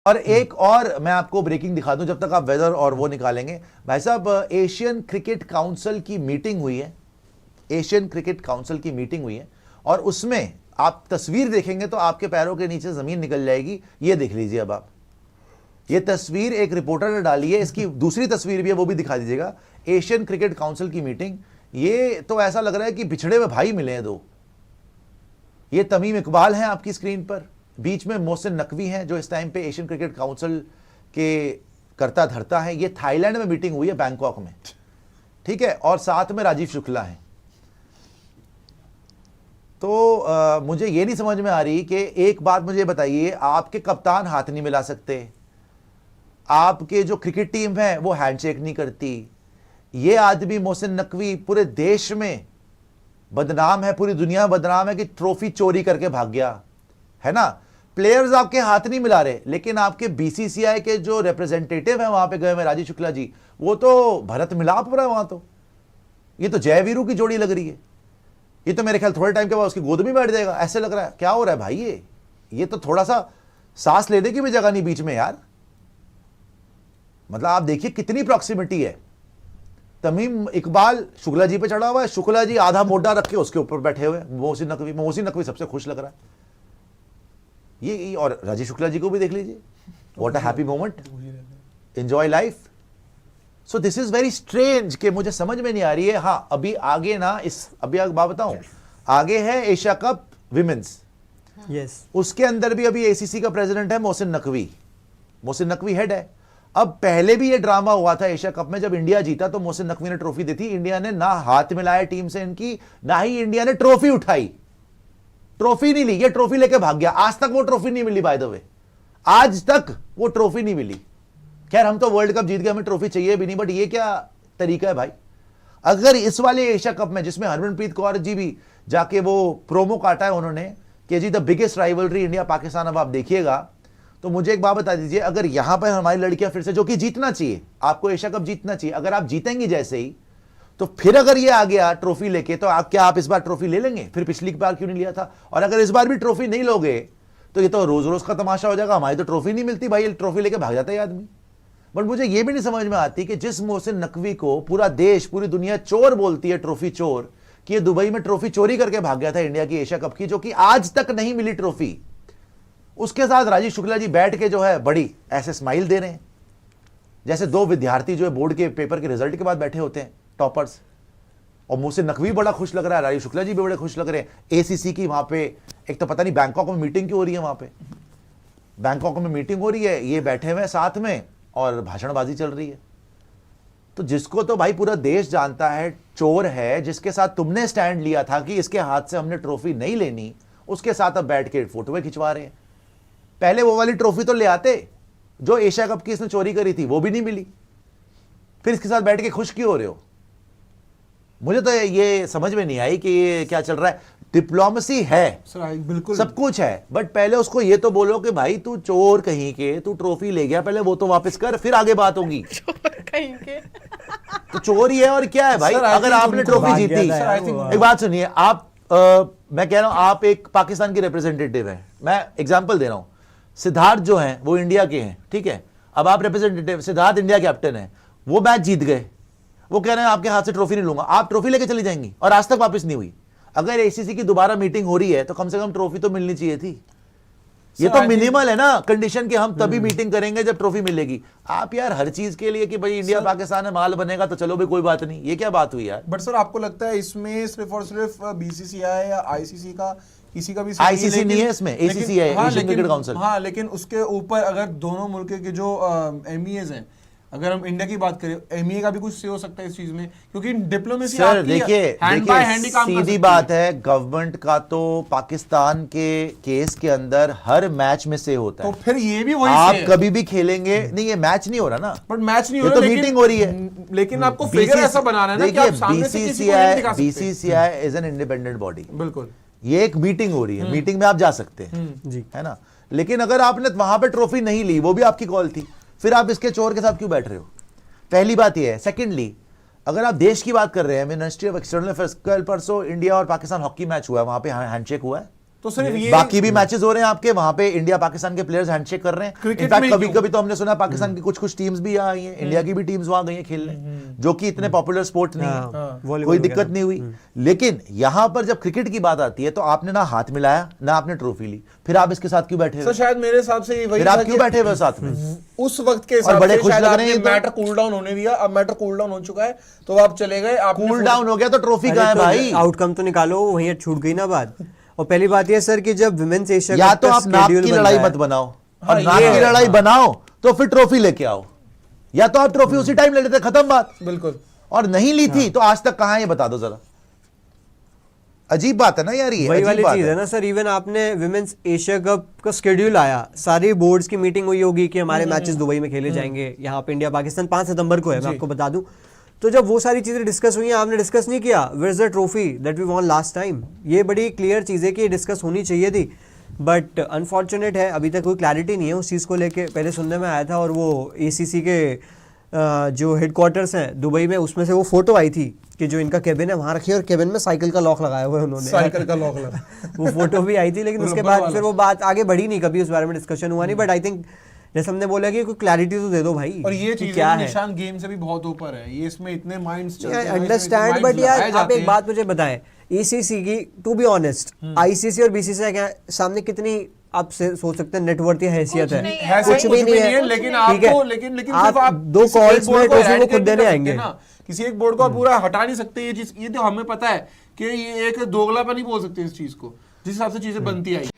और एक और मैं आपको ब्रेकिंग दिखा दूं जब तक आप वेदर और वो निकालेंगे। भाई साहब, एशियन क्रिकेट काउंसिल की मीटिंग हुई है, एशियन क्रिकेट काउंसिल की मीटिंग हुई है, और उसमें आप तस्वीर देखेंगे तो आपके पैरों के नीचे जमीन निकल जाएगी। ये देख लीजिए अब आप, ये तस्वीर एक रिपोर्टर ने डाली है, इसकी दूसरी तस्वीर भी है, वो भी दिखा दीजिएगा। एशियन क्रिकेट काउंसिल की मीटिंग, ये तो ऐसा लग रहा है कि बिछड़े हुए भाई मिले हैं दो। ये तमीम इकबाल हैं आपकी स्क्रीन पर, बीच में मोहसिन नकवी हैं जो इस टाइम पे एशियन क्रिकेट काउंसिल के करता धरता है। ये थाईलैंड में मीटिंग हुई है, बैंकॉक में, ठीक है, और साथ में राजीव शुक्ला है। तो मुझे ये नहीं समझ में आ रही कि एक बात मुझे बताइए, आपके कप्तान हाथ नहीं मिला सकते, आपके जो क्रिकेट टीम है वो हैंडशेक नहीं करती, ये आदमी मोहसिन नकवी पूरे देश में बदनाम है, पूरी दुनिया बदनाम है कि ट्रॉफी चोरी करके भाग गया है ना। प्लेयर्स आपके हाथ नहीं मिला रहे, लेकिन आपके बीसीसीआई के जो रिप्रेजेंटेटिव हैं वहां पे गए हुए राजीव शुक्ला जी, वो तो भरत मिलाप हो रहा है वहां। तो ये तो जय वीरू की जोड़ी लग रही है। ये तो मेरे ख्याल थोड़े टाइम के बाद उसकी गोद में बैठ जाएगा, ऐसे लग रहा है। क्या हो रहा है भाई, ये तो थोड़ा सा सांस लेने की भी जगह नहीं बीच में यार। मतलब आप देखिए कितनी प्रॉक्सिमिटी है। तमीम इकबाल शुक्ला जी पे चढ़ा हुआ है, शुक्ला जी आधा मोटा रख के उसके ऊपर बैठे हुए। मोहसिन नकवी सबसे खुश लग रहा है ये। और राजीव शुक्ला जी को भी देख लीजिए, what a happy moment, enjoy life. So this is very strange कि मुझे समझ में नहीं आ रही है। हाँ, अभी आगे ना, इस अभी बात बताऊं, आगे है एशिया कप विमेंस, यस, उसके अंदर भी अभी एसीसी का प्रेसिडेंट है मोहसिन नकवी हेड है। अब पहले भी ये ड्रामा हुआ था एशिया कप में, जब इंडिया जीता तो मोहसिन नकवी ने ट्रॉफी दी थी। इंडिया ने ना हाथ मिलाया टीम से इनकी, ना ही इंडिया ने ट्रॉफी उठाई, ट्रॉफी नहीं ली। ये ट्रॉफी लेके भाग गया, आज तक वो ट्रॉफी नहीं मिली। बाय द वे, आज तक वो ट्रॉफी नहीं मिली। खैर, हम तो वर्ल्ड कप जीत गए, हमें ट्रॉफी चाहिए भी नहीं, बट ये क्या तरीका है भाई। अगर इस वाले एशिया कप में, जिसमें हरमनप्रीत कौर जी भी जाके वो प्रोमो काटा है उन्होंने कि जी the biggest rivalry India Pakistan, अब आप देखिएगा, तो मुझे एक बात बता दीजिए, अगर यहां पर हमारी लड़कियां फिर से, जो कि जीतना चाहिए, आपको एशिया कप जीतना चाहिए, अगर आप जीतेंगी जैसे ही, तो फिर अगर ये आ गया ट्रॉफी लेके, तो आप इस बार ट्रॉफी ले लेंगे? फिर पिछली बार क्यों नहीं लिया था? और अगर इस बार भी ट्रॉफी नहीं लोगे तो ये तो रोज रोज का तमाशा हो जाएगा, हमारी तो ट्रॉफी नहीं मिलती भाई, ट्रॉफी लेके भाग जाता है आदमी। बट मुझे ये भी नहीं समझ में आती कि जिस मोहसिन नकवी को पूरा देश, पूरी दुनिया चोर बोलती है, ट्रॉफी चोर, कि ये दुबई में ट्रॉफी चोरी करके भाग गया था इंडिया की एशिया कप की, जो कि आज तक नहीं मिली ट्रॉफी, उसके साथ राजीव शुक्ला जी बैठ के जो है बड़ी ऐसे स्माइल दे रहे हैं, जैसे दो विद्यार्थी जो है बोर्ड के पेपर के रिजल्ट के बाद बैठे होते हैं, टॉपर्स। और मोहसिन नकवी बड़ा खुश लग रहा है, राजीव शुक्ला जी भी बड़े खुश लग रहे हैं। एसीसी की वहां पे एक तो पता नहीं बैंकॉक में मीटिंग क्यों हो रही है, वहां पे बैंकॉक में मीटिंग हो रही है, ये बैठे हुए साथ में और भाषणबाजी चल रही है। तो जिसको तो भाई पूरा देश जानता है चोर है, जिसके साथ तुमने स्टैंड लिया था कि इसके हाथ से हमने ट्रॉफी नहीं लेनी, उसके साथ अब बैठ के फोटो खिंचवा रहे हैं। पहले वो वाली ट्रॉफी तो ले आते जो एशिया कप की इसने चोरी करी थी, वो भी नहीं मिली, फिर इसके साथ बैठ के खुश क्यों हो रहे हो? मुझे तो ये समझ में नहीं आई कि ये क्या चल रहा है। डिप्लोमेसी है सर, बिल्कुल सब कुछ है, बट पहले उसको ये तो बोलो कि भाई तू चोर कहीं के, तू ट्रॉफी ले गया, पहले वो तो वापस कर, फिर आगे बात होगी। कहीं के तो चोर ही है और क्या है भाई। अगर आपने ट्रॉफी जीती, एक बात सुनिए आप, मैं कह रहा हूं आप एक पाकिस्तान के रिप्रेजेंटेटिव हैं, मैं एग्जांपल दे रहा हूं। सिद्धार्थ जो हैं वो इंडिया के हैं, ठीक है, अब आप रिप्रेजेंटेटिव, सिद्धार्थ इंडिया कैप्टन है, वो मैच जीत गए, वो कह रहे हैं आपके हाथ से ट्रॉफी नहीं लूंगा, आप ट्रॉफी लेके चली जाएंगी और आज तक वापस नहीं हुई। अगर एसीसी की दोबारा मीटिंग हो रही है तो कम से कम ट्रॉफी तो मिलनी चाहिए थी। ये तो मिनिमल है ना कंडीशन कि हम तभी मीटिंग करेंगे जब ट्रॉफी मिलेगी। आप यार हर चीज के लिए कि भाई इंडिया पाकिस्तान में माल बनेगा तो चलो भाई कोई बात नहीं, ये क्या बात हुई यार। बट सर, आपको लगता है इसमें सिर्फ और सिर्फ बीसीसीआई या आईसीसी का किसी का भी आईसीसी नहीं है इसमें, एसीसी है, एशियन क्रिकेट काउंसिल। हाँ, लेकिन उसके ऊपर अगर दोनों मुल्क के जो एमईएज हैं, अगर हम इंडिया की बात करें, एमईए का भी कुछ से हो सकता है इस चीज में, क्योंकि डिप्लोमेसी सर देखिए सीधी बात है, गवर्नमेंट का तो पाकिस्तान के केस के अंदर हर मैच में से होता है, तो फिर ये भी वही आप कभी भी खेलेंगे नहीं, ये मैच नहीं हो रहा ना, बट मैच नहीं हो रहा, तो मीटिंग हो रही है, लेकिन आपको फिगर ऐसा बनाना है ना कि आप सामने से किसी को नहीं दिखा सकते। BCCI is an independent body, बिल्कुल, ये एक मीटिंग हो रही है, मीटिंग में आप जा सकते हैं जी, है ना। लेकिन अगर आपने वहां पे ट्रॉफी नहीं ली, वो भी आपकी कॉल थी, फिर आप इसके चोर के साथ क्यों बैठ रहे हो? पहली बात यह है। सेकेंडली, अगर आप देश की बात कर रहे हैं, मिनिस्ट्री ऑफ एक्सटर्नल अफेयर्स, कल परसों इंडिया और पाकिस्तान हॉकी मैच हुआ है, वहां पे हैंडशेक हुआ है, तो सिर्फ ये बाकी भी मैचेस हो रहे हैं आपके वहां पे, इंडिया पाकिस्तान के प्लेयर्स हैंडशेक कर रहे हैं। क्रिकेट इनफैक्ट में कभी क्यों? कभी तो हमने सुना पाकिस्तान की कुछ टीम्स भी यहाँ आई हैं, इंडिया की भी टीम्स वहां गई हैं खेलने, जो कि इतने पॉपुलर स्पोर्ट नहीं है, कोई दिक्कत नहीं हुई। लेकिन यहां पर जब क्रिकेट की बात आती है तो आपने ना हाथ मिलाया ना आपने ट्रॉफी ली, फिर आप इसके साथ क्यों बैठे सर हुए? शायद मेरे हिसाब से वही फिर था आप क्यों कि बैठे हुए साथ में? उस वक्त के हिसाब बड़े से खुश शायद लग रहे हैं आपने ये तो। मैटर कूल डाउन होने दिया, अब मैटर कूल डाउन हो चुका है तो आप चले गए, आपने कूल डाउन हो गया तो ट्रॉफी कहाँ है भाई? आउटकम तो निकालो, वहीं छूट गई ना बात। और पहली बात ये सर कि जब विमेंस एशिया या कप तो का आप नाक schedule की बन लड़ाई रहा है- मत बनाओ, हाँ, और नाक ये की है। लड़ाई बनाओ तो फिर ट्रॉफी लेके आओ, या तो आप ट्रॉफी उसी टाइम ले लेते, खत्म बात। बिल्कुल। और नहीं ली थी तो आज तक कहां है ये बता दो जरा। अजीब बात है ना यार, ये वही अजीब वाली बात चीज है है ना सर। इवन आपने विमेंस एशिया कप का शेड्यूल आया, सारी बोर्ड्स की मीटिंग हुई होगी कि हमारे मैचेस दुबई में खेले जाएंगे, यहाँ पे इंडिया पाकिस्तान 5 सितंबर को है, मैं आपको बता दूं। तो जब वो सारी चीजें डिस्कस हुई हैं, आपने डिस्कस नहीं किया where is the trophy that we won last time. ये बड़ी क्लियर चीज है कि ये डिस्कस होनी चाहिए थी, बट अनफॉर्चुनेट है अभी तक कोई क्लैरिटी नहीं है उस चीज़ को लेके। पहले सुनने में आया था, और वो ACC के जो हेडक्वार्टर्स हैं दुबई में, उसमें से वो फोटो आई थी कि जो इनका केबिन है वहाँ रखी है और केबिन में साइकिल का लॉक लगाया हुआ है उन्होंने, साइकिल का लॉक लगा। वो फोटो भी आई थी, लेकिन उसके रबर बाद वाला। फिर वो बात आगे बढ़ी नहीं, कभी उस बारे में डिस्कशन हुआ नहीं। बट आई थिंक जैसे हमने बोला कि कोई क्लैरिटी तो दे दो भाई, और ये कि चीज क्या है। निशान गेम से भी बहुत ऊपर है, ये इसमें इतने माइंड्स चलते हैं, अंडरस्टैंड, बट यार आप एक बात मुझे बताएं, ACC की टू बी ऑनेस्ट, ICC और BCCI के सामने कितनी आप सोच सकते हैं नेटवर्थ या हैसियत कुछ है? नहीं है। कुछ भी नहीं है, लेकिन ठीक आपको है? लेकिन आप सिर्फ दो किसी कॉल्स एक बोर्ड में को ट्रॉफी वो eradicate खुद नहीं देने कर सकते आएंगे। ना। किसी एक बोर्ड को आप पूरा हटा नहीं सकते, ये चीज, ये तो हमें पता है कि ये एक दोगलापन नहीं बोल सकते इस चीज को, जिस हिसाब से चीजें बनती आई।